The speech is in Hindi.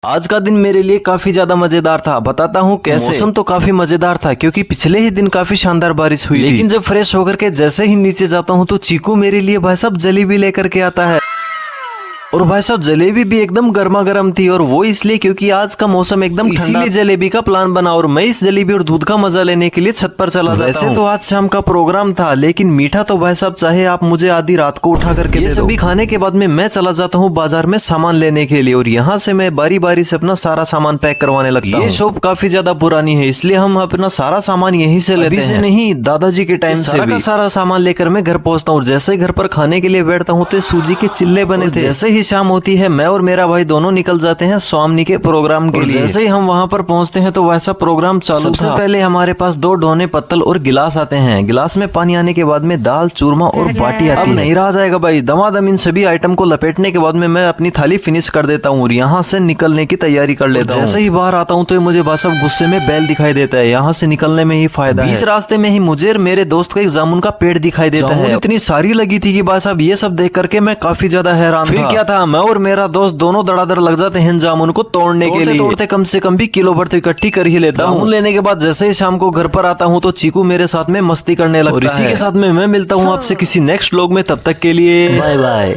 आज का दिन मेरे लिए काफी ज्यादा मजेदार था। बताता हूँ कैसे। मौसम तो काफी मजेदार था क्योंकि पिछले ही दिन काफी शानदार बारिश हुई लेकिन जब फ्रेश होकर के जैसे ही नीचे जाता हूँ तो चीकू मेरे लिए भाई साहब जलेबी लेकर के आता है। और भाई साहब जलेबी भी एकदम गर्मा गर्म थी, और वो इसलिए क्योंकि आज का मौसम एकदम इसीलिए जलेबी का प्लान बना और मैं इस जलेबी और दूध का मजा लेने के लिए छत पर चला जाता हूं। वैसे तो आज शाम का प्रोग्राम था लेकिन मीठा तो भाई साहब चाहे आप मुझे आधी रात को उठा करके ये सभी खाने के बाद में मैं चला जाता हूँ बाजार में सामान लेने के लिए, और यहाँ से मैं बारी बारी से अपना सारा सामान पैक करवाने लगता हूँ। ये शॉप काफी ज्यादा पुरानी है इसलिए हम अपना सारा सामान यहीं से लेते हैं। नहीं, दादाजी के टाइम से सारा सामान लेकर मैं घर पहुंचता हूँ। जैसे घर पर खाने के लिए बैठता हूँ तो सूजी के चिल्ले बने थे। जैसे ही शाम होती है मैं और मेरा भाई दोनों निकल जाते हैं स्वामी के प्रोग्राम के लिए। जैसे ही हम वहाँ पर पहुँचते हैं तो वैसा प्रोग्राम चालू। सबसे पहले हमारे पास 2 ढोने पत्तल और गिलास आते हैं। गिलास में पानी आने के बाद में दाल, चूरमा और बाटी आती है। अब नहीं रहा जाएगा भाई, दमादम इन सभी आइटम को लपेटने के बाद में मैं अपनी थाली फिनिश कर देता हूँ और यहाँ से निकलने की तैयारी कर लेता हूँ। जैसे ही बाहर आता हूँ तो मुझे बस अब गुस्से में बैल दिखाई देता है। यहाँ से निकलने में ही फायदा है। इस रास्ते में ही मुझे और मेरे दोस्त को एक जामुन का पेड़ दिखाई देता है। इतनी सारी लगी थी कि बस अब ये सब देख करके मैं काफी ज्यादा हैरान था। क्या था, मैं और मेरा दोस्त दोनों धड़ाधड़ लग जाते हैं जामुन को तोड़ने के लिए। तोड़ते कम से कम भी किलो भर तो इकट्ठी कर ही लेता हूँ। जामुन लेने के बाद जैसे ही शाम को घर पर आता हूँ तो चीकू मेरे साथ में मस्ती करने लगता है। और इसी के साथ में मैं मिलता हूँ आपसे किसी नेक्स्ट व्लॉग में। तब तक के लिए बाय बाय।